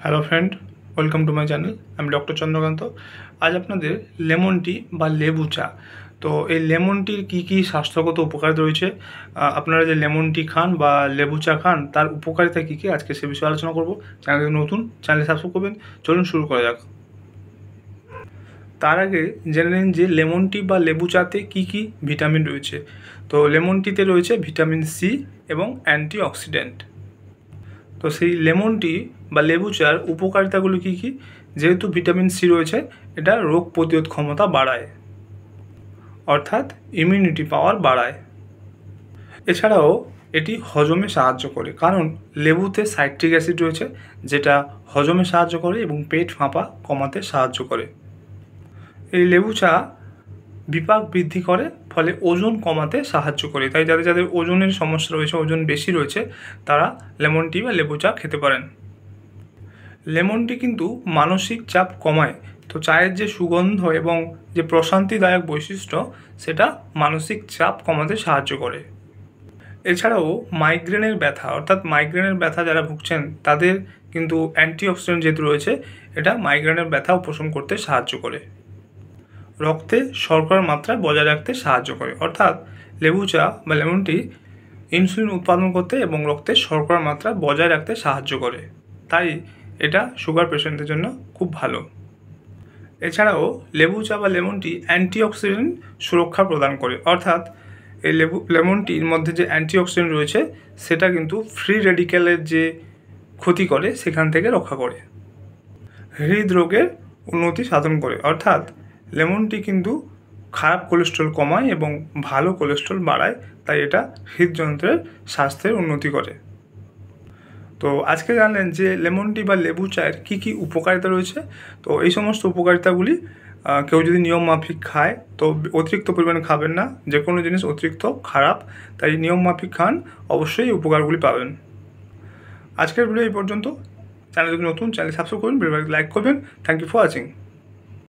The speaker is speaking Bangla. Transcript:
Hello friend, welcome to my channel. আমি ডক্টর চন্দ্রকান্ত। আজ আপনাদের লেমন টি বা লেবু চা, তো এই লেমন টির কী কী স্বাস্থ্যগত উপকারিতা রয়েছে, আপনারা যে লেমন টি খান বা লেবু চা খান তার উপকারিতা কী কী, আজকে সে বিষয়ে আলোচনা করব। চ্যানেল নতুন, চ্যানেল সাবস্ক্রাইব করবেন। চলুন শুরু করা যাক। তার আগে জেনে নিন যে লেমন টি বা লেবু চাতে কী কী ভিটামিন রয়েছে। তো লেমন টিতে রয়েছে ভিটামিন সি এবং অ্যান্টিঅক্সিডেন্ট। তো সেই লেমন টি বা লেবু চার উপকারিতাগুলো কী কী? যেহেতু ভিটামিন সি রয়েছে, এটা রোগ প্রতিরোধ ক্ষমতা বাড়ায়, অর্থাৎ ইমিউনিটি পাওয়ার বাড়ায়। এছাড়াও এটি হজমে সাহায্য করে, কারণ লেবুতে সাইট্রিক অ্যাসিড রয়েছে, যেটা হজমে সাহায্য করে এবং পেট ফাঁপা কমাতে সাহায্য করে। এই লেবু চা বিপাক বৃদ্ধি করে, ফলে ওজন কমাতে সাহায্য করে। তাই যাদের যাদের ওজনের সমস্যা রয়েছে, ওজন বেশি রয়েছে, তারা লেমন টি বা লেবু চা খেতে পারেন। লেমন টি কিন্তু মানসিক চাপ কমায়। তো চায়ের যে সুগন্ধ এবং যে প্রশান্তিদায়ক বৈশিষ্ট্য, সেটা মানসিক চাপ কমাতে সাহায্য করে। এছাড়াও মাইগ্রেনের ব্যথা, অর্থাৎ মাইগ্রেনের ব্যথা যারা ভুগছেন তাদের কিন্তু অ্যান্টিঅক্সিডেন্ট যেহেতু রয়েছে, এটা মাইগ্রেনের ব্যথা উপশম করতে সাহায্য করে। রক্তে শর্করার মাত্রা বজায় রাখতে সাহায্য করে, অর্থাৎ লেবু চা বা লেমন টি ইনসুলিন উৎপাদন করতে এবং রক্তে শর্করার মাত্রা বজায় রাখতে সাহায্য করে। তাই এটা সুগার পেশেন্টদের জন্য খুব ভালো। এছাড়াও লেবু চা বা লেমন টি অ্যান্টিঅক্সিডেন্ট সুরক্ষা প্রদান করে, অর্থাৎ এই লেমন টির মধ্যে যে অ্যান্টিঅক্সিডেন্ট রয়েছে সেটা কিন্তু ফ্রি রেডিক্যালের যে ক্ষতি করে সেখান থেকে রক্ষা করে। হৃদরোগের উন্নতি সাধন করে, অর্থাৎ লেমন টি কিন্তু খারাপ কোলেস্ট্রল কমায় এবং ভালো কোলেস্ট্রল বাড়ায়। তাই এটা হৃদযন্ত্রের স্বাস্থ্যের উন্নতি করে। তো আজকে জানলেন যে লেমন টি বা লেবু চায়ের কী কী উপকারিতা রয়েছে। তো এই সমস্ত উপকারিতাগুলি কেউ যদি নিয়ম মাফিক খায়, তো অতিরিক্ত পরিমাণে খাবেন না। যে কোনো জিনিস অতিরিক্ত খারাপ, তাই নিয়ম মাফিক খান, অবশ্যই উপকারগুলি পাবেন। আজকের ভিডিও এই পর্যন্ত। চ্যানেল যদি নতুন, চ্যানেল সাবস্ক্রাইব করবেন, ভিডিওটি লাইক করবেন। Thank you for watching.